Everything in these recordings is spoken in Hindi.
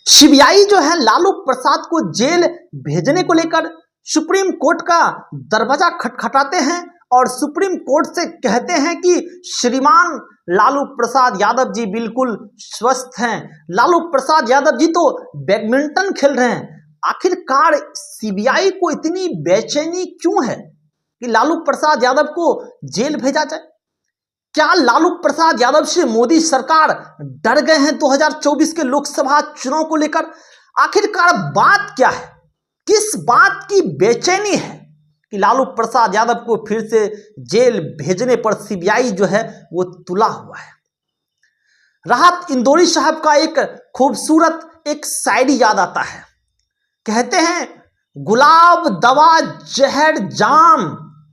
सीबीआई जो है लालू प्रसाद को जेल भेजने को लेकर सुप्रीम कोर्ट का दरवाजा खटखटाते हैं और सुप्रीम कोर्ट से कहते हैं कि श्रीमान लालू प्रसाद यादव जी बिल्कुल स्वस्थ हैं। लालू प्रसाद यादव जी तो बैडमिंटन खेल रहे हैं। आखिरकार सीबीआई को इतनी बेचैनी क्यों है कि लालू प्रसाद यादव को जेल भेजा जाए? क्या लालू प्रसाद यादव से मोदी सरकार डर गए हैं 2024 के लोकसभा चुनाव को लेकर? आखिरकार बात क्या है? किस बात की बेचैनी है कि लालू प्रसाद यादव को फिर से जेल भेजने पर सीबीआई जो है वो तुला हुआ है? राहत इंदौरी साहब का एक खूबसूरत एक शायरी याद आता है। कहते हैं, गुलाब दवा जहर जाम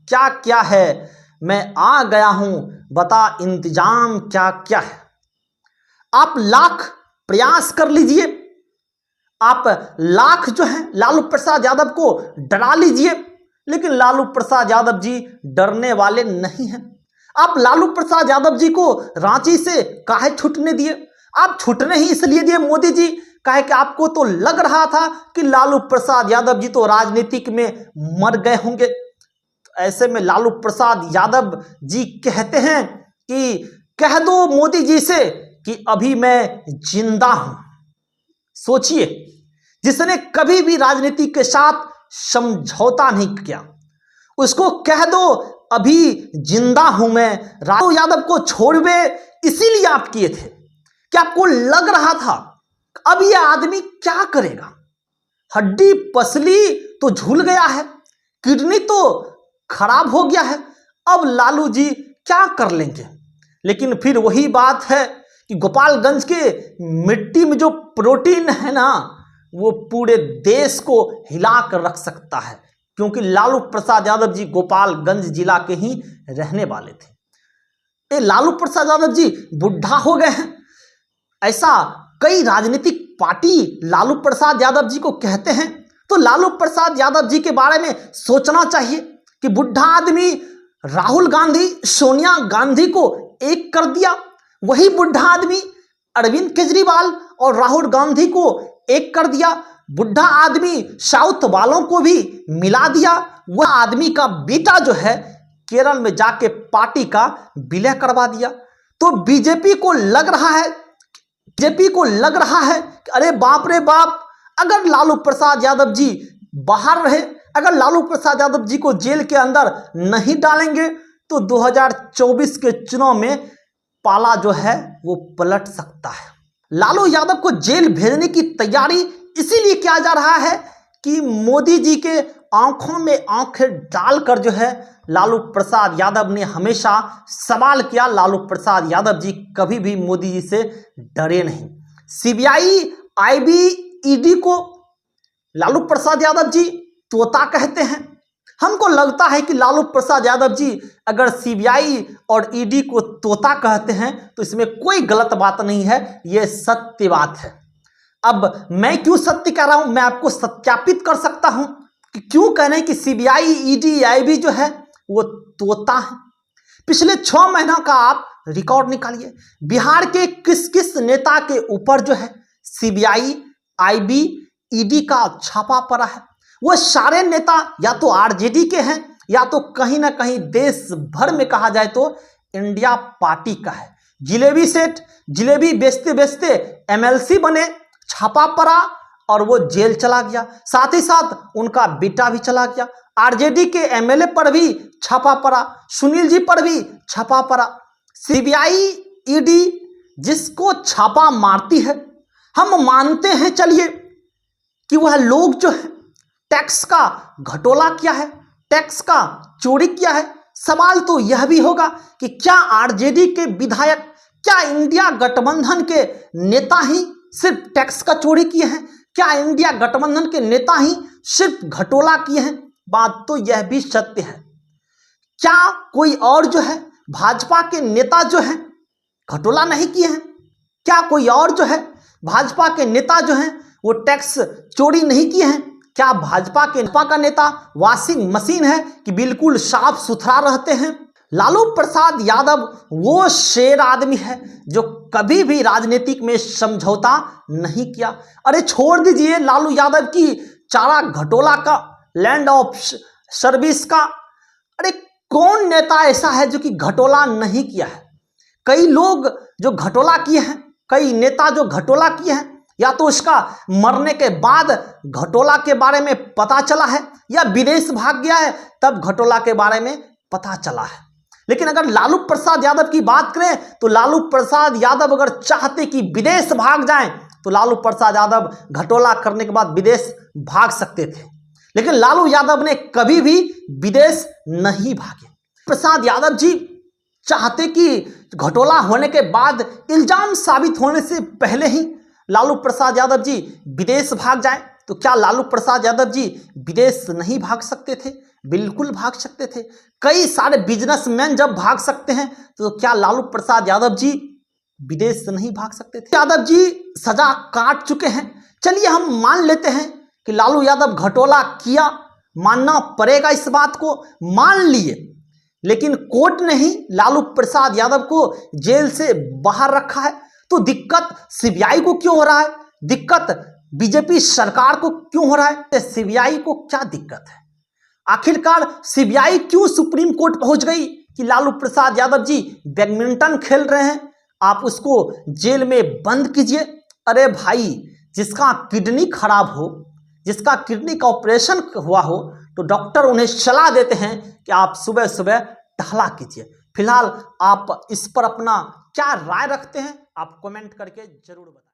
क्या क्या है, मैं आ गया हूं बता इंतजाम क्या क्या है। आप लाख प्रयास कर लीजिए, आप लाख जो है लालू प्रसाद यादव को डरा लीजिए, लेकिन लालू प्रसाद यादव जी डरने वाले नहीं हैं। आप लालू प्रसाद यादव जी को रांची से काहे छूटने दिए? आप छूटने ही इसलिए दिए मोदी जी, काहे कि आपको तो लग रहा था कि लालू प्रसाद यादव जी तो राजनीतिक में मर गए होंगे। ऐसे में लालू प्रसाद यादव जी कहते हैं कि कह दो मोदी जी से कि अभी मैं जिंदा हूं। सोचिए, जिसने कभी भी राजनीति के साथ समझौता नहीं किया, उसको कह दो अभी जिंदा हूं मैं। लालू यादव को छोड़वे इसीलिए आप किए थे कि आपको लग रहा था अब यह आदमी क्या करेगा। हड्डी पसली तो झूल गया है, किडनी तो खराब हो गया है, अब लालू जी क्या कर लेंगे। लेकिन फिर वही बात है कि गोपालगंज के मिट्टी में जो प्रोटीन है ना, वो पूरे देश को हिला कर रख सकता है, क्योंकि लालू प्रसाद यादव जी गोपालगंज जिला के ही रहने वाले थे। ये लालू प्रसाद यादव जी बुढ़ा हो गए हैं, ऐसा कई राजनीतिक पार्टी लालू प्रसाद यादव जी को कहते हैं। तो लालू प्रसाद यादव जी के बारे में सोचना चाहिए कि बुढ़ा आदमी राहुल गांधी सोनिया गांधी को एक कर दिया, वही बुढ़ा आदमी अरविंद केजरीवाल और राहुल गांधी को एक कर दिया। बुढ़ा आदमी साउथ वालों को भी मिला दिया। वह आदमी का बेटा जो है केरल में जाके पार्टी का विलय करवा दिया। तो बीजेपी को लग रहा है कि अरे बाप रे बाप, अगर लालू प्रसाद यादव जी बाहर रहे, अगर लालू प्रसाद यादव जी को जेल के अंदर नहीं डालेंगे तो 2024 के चुनाव में पाला जो है वो पलट सकता है। लालू यादव को जेल भेजने की तैयारी इसीलिए किया जा रहा है कि मोदी जी के आंखों में आंखें डालकर जो है लालू प्रसाद यादव ने हमेशा सवाल किया। लालू प्रसाद यादव जी कभी भी मोदी जी से डरे नहीं। सीबीआई, आईबी, ईडी को लालू प्रसाद यादव जी तोता कहते हैं। हमको लगता है कि लालू प्रसाद यादव जी अगर सीबीआई और ईडी को तोता कहते हैं तो इसमें कोई गलत बात नहीं है, यह सत्य बात है। अब मैं क्यों सत्य कह रहा हूं, मैं आपको सत्यापित कर सकता हूं कि क्यों कह रहे हैं कि सीबीआई, ईडी, आईबी जो है वो तोता है। पिछले 6 महीना का आप रिकॉर्ड निकालिए, बिहार के किस किस नेता के ऊपर जो है सीबीआई, आईबी, ईडी का छापा पड़ा है। वो सारे नेता या तो आरजेडी के हैं या तो कहीं ना कहीं देश भर में कहा जाए तो इंडिया पार्टी का है। जिलेबी सेठ जिलेबी बेचते बेचते एमएलसी बने, छापा पड़ा और वो जेल चला गया। साथ ही साथ उनका बेटा भी चला गया। आरजेडी के एमएलए पर भी छापा पड़ा, सुनील जी पर भी छापा पड़ा। सीबीआई, ईडी जिसको छापा मारती है, हम मानते हैं चलिए कि वह लोग जो है टैक्स का घटोला किया है, टैक्स का चोरी किया है। सवाल तो यह भी होगा कि क्या आरजेडी के विधायक, क्या इंडिया गठबंधन के नेता ही सिर्फ टैक्स का चोरी किए हैं? क्या इंडिया गठबंधन के नेता ही सिर्फ घटोला किए हैं? बात तो यह भी सत्य है। क्या कोई और जो है भाजपा के नेता जो है घटोला नहीं किए हैं? क्या कोई और जो है भाजपा के नेता जो हैं वो टैक्स चोरी नहीं किए हैं? क्या भाजपा का नेता वॉशिंग मशीन है कि बिल्कुल साफ सुथरा रहते हैं? लालू प्रसाद यादव वो शेर आदमी है जो कभी भी राजनीतिक में समझौता नहीं किया। अरे छोड़ दीजिए लालू यादव की चारा घटोला का, लैंड ऑफ सर्विस का, अरे कौन नेता ऐसा है जो कि घटोला नहीं किया है? कई लोग जो घटोला किए हैं, कई नेता जो घटोला किए हैं, या तो उसका मरने के बाद घटोला के बारे में पता चला है या विदेश भाग गया है तब घटोला के बारे में पता चला है। लेकिन अगर लालू प्रसाद यादव की बात करें तो लालू प्रसाद यादव अगर चाहते कि विदेश भाग जाएं तो लालू प्रसाद यादव घटोला करने के बाद विदेश भाग सकते थे, लेकिन लालू यादव ने कभी भी विदेश नहीं भागे। प्रसाद यादव जी चाहते कि घटोला होने के बाद, इल्जाम साबित होने से पहले ही लालू प्रसाद यादव जी विदेश भाग जाएं, तो क्या लालू प्रसाद यादव जी विदेश नहीं भाग सकते थे? बिल्कुल भाग सकते थे। कई सारे बिजनेसमैन जब भाग सकते हैं तो क्या लालू प्रसाद यादव जी विदेश नहीं भाग सकते थे? यादव जी सजा काट चुके हैं। चलिए हम मान लेते हैं कि लालू यादव घटोला किया, मानना पड़ेगा इस बात को, मान लिए, लेकिन कोर्ट ने ही लालू प्रसाद यादव को जेल से बाहर रखा है। तो दिक्कत सीबीआई को क्यों हो रहा है? दिक्कत बीजेपी सरकार को क्यों हो रहा है? सीबीआई को क्या दिक्कत है? आखिरकार सीबीआई क्यों सुप्रीम कोर्ट पहुंच गई कि लालू प्रसाद यादव जी बैडमिंटन खेल रहे हैं, आप उसको जेल में बंद कीजिए? अरे भाई, जिसका किडनी खराब हो, जिसका किडनी का ऑपरेशन हुआ हो, तो डॉक्टर उन्हें सलाह देते हैं कि आप सुबह सुबह टहला कीजिए। फिलहाल आप इस पर अपना क्या राय रखते हैं, आप कमेंट करके जरूर बताएं।